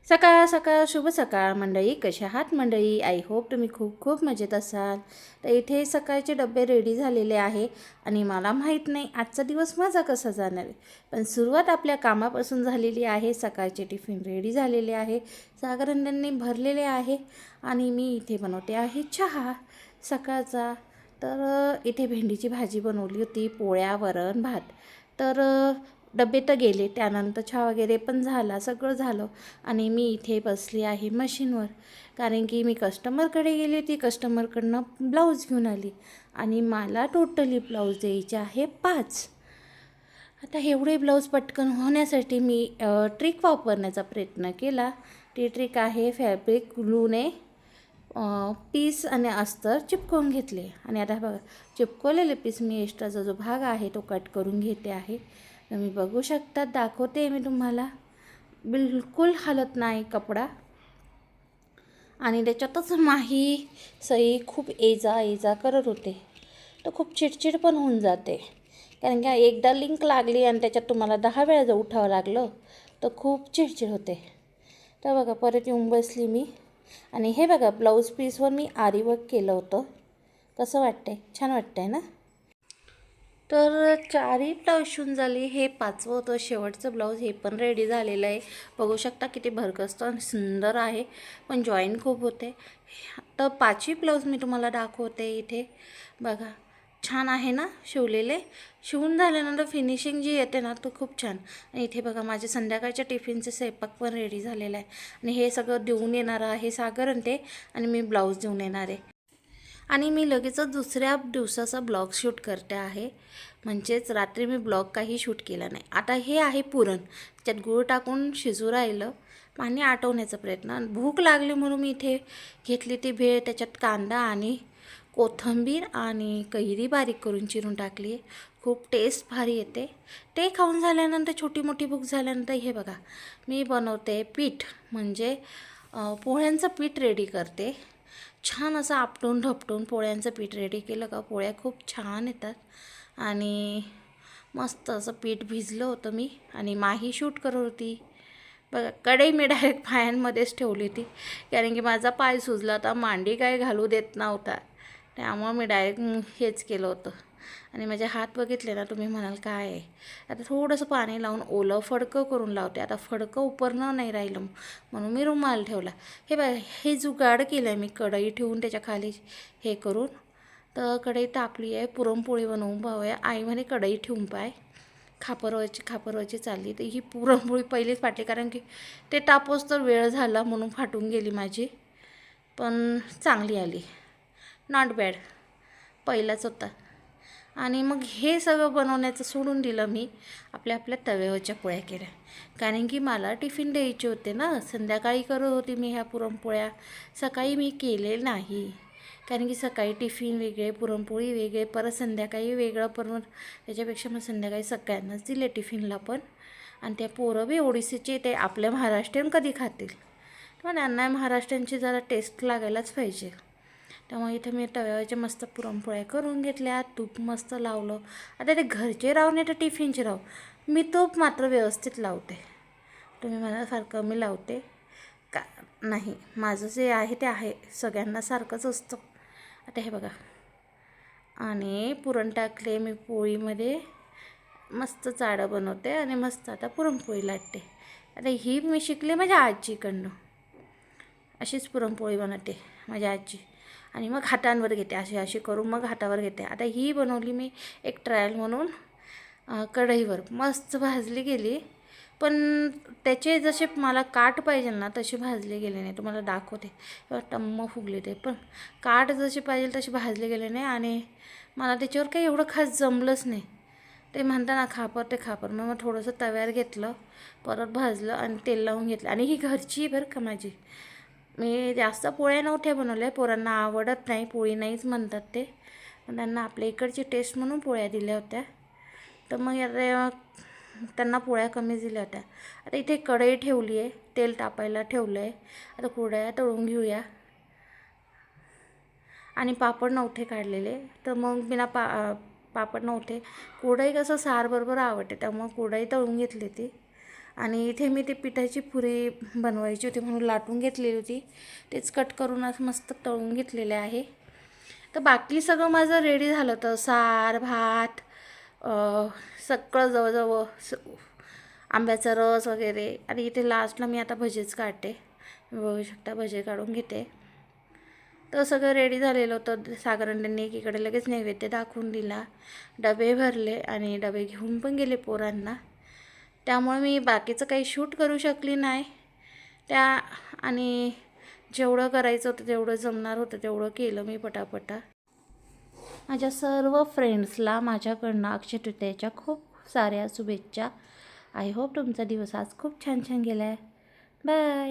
सकाळ सकाळ शुभ सकाळ मंडळी. कशा आहात मंडळी? आय होप तुम्ही खूप खूप मजेत असाल. तर इथे सकाळचे डबे रेडी झालेले आहे आणि मला माहीत नाही आजचा दिवस माझा कसा जाणार आहे, पण सुरुवात आपल्या कामापासून झालेली आहे. सकाळचे टिफिन रेडी झालेले आहे, सागरंड्यांनी भरलेले आहे आणि मी इथे बनवते आहे चहा सकाळचा. तर इथे भेंडीची भाजी बनवली होती, पोळ्या, वरण, भात. तर डबे तर गेले, त्यानंतर चहा वगैरे पण झाला, सगळं झालं आणि मी इथे बसली आहे मशीनवर, कारण की मी कस्टमरकडे गेली होती. कस्टमरकडनं ब्लाऊज घेऊन आली आणि मला टोटली ब्लाऊज द्यायचे आहे 5. आता एवढे ब्लाऊज पटकन होण्यासाठी मी ट्रिक वापरण्याचा प्रयत्न केला. ती ट्रिक आहे फॅब्रिक ग्लूने पीस आणि अस्तर चिपकवून घेतले आणि आता बघा चिपकवलेले पीस मी एक्स्ट्राचा जो भाग आहे तो कट करून घेते आहे. तुम्ही बघू शकता, दाखवते मी तुम्हाला. बिलकुल हालत नाही कपडा आणि त्याच्यातच माही सई खूप ये जा करत होते, तर खूप चिडचिड पण होऊन जाते. कारण की एकदा लिंक लागली आणि त्याच्यात तुम्हाला 10 वेळा जर उठावं लागलं तर खूप चिडचिड होते. तर बघा परत येऊन बसली मी आणि हे बघा ब्लाऊज पीसवर मी आरी वर्क केलं होतं. कसं वाटतंय? छान वाटतंय ना? तर 4ही ब्लाऊज शिवून झाली. हे 5वं होतं शेवटचं ब्लाऊज, हे पण रेडी झालेलं आहे. बघू शकता किती भरगस्त आणि सुंदर आहे, पण जॉईन खूप होते. तर 5ही ब्लाऊज मी तुम्हाला दाखवते इथे. बघा छान आहे ना शिवलेले. शिवून झाल्यानंतर फिनिशिंग जी येते ना तो खूप छान. आणि इथे बघा माझे संध्याकाळच्या टिफिनचे स्वयंपाक पण रेडी झालेला आहे आणि हे सगळं देऊन येणार आहे सागर आणि ते, आणि मी ब्लाऊज देऊन येणार आहे आणि मी लगेचच दुसऱ्या दिवसाचा ब्लॉग शूट करते आहे. म्हणजेच रात्री मी ब्लॉग काही शूट केला नाही. आता हे आहे पुरण, त्याच्यात गूळ टाकून शिजू राहिलं, पाणी आटवण्याचा प्रयत्न. भूक लागली म्हणून मी इथे घेतली ती भेळ, त्याच्यात कांदा आणि कोथिंबीर आणि कैरी बारीक करून चिरून टाकली आहे. खूप टेस्ट भारी येते. ते खाऊन झाल्यानंतर छोटी मोठी भूक झाल्यानंतर हे बघा मी बनवते पीठ, म्हणजे पोह्यांचं पीठ रेडी करते. छान असं आपटून ढपटून पोळ्यांचं पीठ रेडी केलं का पोळ्या खूप छान येतात. आणि मस्त असं पीठ भिजलं होतं मी आणि माही शूट करत होती. बघा कढई मी डायरेक्ट पायांमध्येच ठेवली होती, कारण की माझा पाय सुजला होता, मांडी काय घालू देत नव्हता, त्यामुळं मी डायरेक्ट हेच केलं होतं. आणि माझे हात बघितले ना तुम्ही म्हणाल काय आहे. आता थोडंसं पाणी लावून ओलं फडकं करून लावते. आता फडकं उपरणं नाही राहिलं म्हणून मी रुमाल ठेवला. हे बघा हे जुगाड केलं आहे मी, कढई ठेवून त्याच्या खाली हे करून. तर कढई तापली आहे, पुरणपोळी बनवून पाहूया. आई म्हणे कढई ठेवून पाय, खापरवायची चालली. तर ही पुरणपोळी पहिलीच फाटली, कारण की ते तापोच तर वेळ झाला म्हणून फाटून गेली माझी, पण चांगली आली. नॉट बॅड, पहिलाच होता. आणि मग हे सगळं बनवण्याचं सोडून दिलं मी, आपल्या तव्यावरच्या पोळ्या केल्या, कारण की मला टिफिन द्यायचे होते ना. संध्याकाळी करत होती मी ह्या पुरणपोळ्या, सकाळी मी केले नाही, कारण की सकाळी टिफिन वेगळे, पुरणपोळी वेगळे, परत संध्याकाळी वेगळं. पण त्याच्यापेक्षा मग संध्याकाळी सगळ्यांनाच दिले टिफिनला पण. आणि त्या पोरं बी ओडिसीचे, ते आपल्या महाराष्ट्रीयन कधी खातील, पण त्यांना महाराष्ट्रांची जरा टेस्ट लागायलाच पाहिजे. त्यामुळे इथे मी तव्यावरच्या मस्त पुरणपोळ्या करून घेतल्या, तूप मस्त लावलं. आता ते घरचे राव नाही तर टिफिनचे राव, मी तूप मात्र व्यवस्थित लावते. तुम्ही मला फार कमी लावते का नाही, माझं जे आहे ते आहे, सगळ्यांना सारखंच असतं. आता हे बघा आणि पुरण टाकले मी पोळीमध्ये, मस्त चाळं बनवते आणि मस्त आता पुरणपोळी लाटते. आता ही मी शिकले माझ्या आजीकडनं, अशीच पुरणपोळी बनवते माझ्या आजी. आणि मग हातांवर घेते, अशी करून मग हातावर घेते. आता ही बनवली मी एक ट्रायल म्हणून कढईवर, मस्त भाजली गेली, पण त्याचे जसे मला काठ पाहिजे ना तसे भाजले गेले नाही. तुम्हाला दाखवते, टम्म फुगले ते, पण काठ जसे पाहिजे तसे भाजले गेले नाही आणि मला त्याच्यावर काही एवढं खास जमलंच नाही. ते म्हणताना खापर ते खापर, मग थोडंसं तव्यावर घेतलं, परत भाजलं आणि तेल लावून घेतलं. आणि ही घरची बरं का माझी, मी जास्त पोळ्या नव्हत्या बनवल्या, पोरांना आवडत नाही, पोळी नाहीच म्हणतात ते, पण त्यांना आपल्या इकडची टेस्ट म्हणून पोळ्या दिल्या होत्या. तर मग आता त्यांना पोळ्या कमी दिल्या होत्या. आता इथे कढई ठेवली आहे, तेल तापायला ठेवलं आहे. आता कुरडया तळून घेऊया. आणि पापड नव्हते काढलेले, तर मग बिना पापड नव्हते. कुरडई कसं सारबरोबर आवडते, त्यामुळं कुरडई तळून घेतली ती आणि इथे मी ते पिठाची पुरी बनवायची होती म्हणून लाटून घेतलेली होती, तेच कट करून असं मस्त तळून घेतलेले आहे. तर बाकी सगळं माझं रेडी झालं होतं, सार भात सगळं जवळजवळ आंब्याचा रस वगैरे. आणि इथे लास्टला मी आता भजेच काढते, बघू शकता भजे काढून घेते. तर सगळं रेडी झालेलं होतं. सागरंड्यांनी एकीकडे लगेच नैवेद्य दाखवून दिला, डबे भरले आणि डबे घेऊन पण गेले पोरांना. त्यामुळे मी बाकीचं काही शूट करू शकली नाही आणि जेवढं करायचं होतं तेवढं जमणार होतं तेवढं केलं मी पटापटा. माझ्या सर्व फ्रेंड्सला माझ्याकडनं अक्षय तृतीयेच्या खूप साऱ्या शुभेच्छा. आय होप तुमचा दिवस आज खूप छान छान गेला आहे. बाय.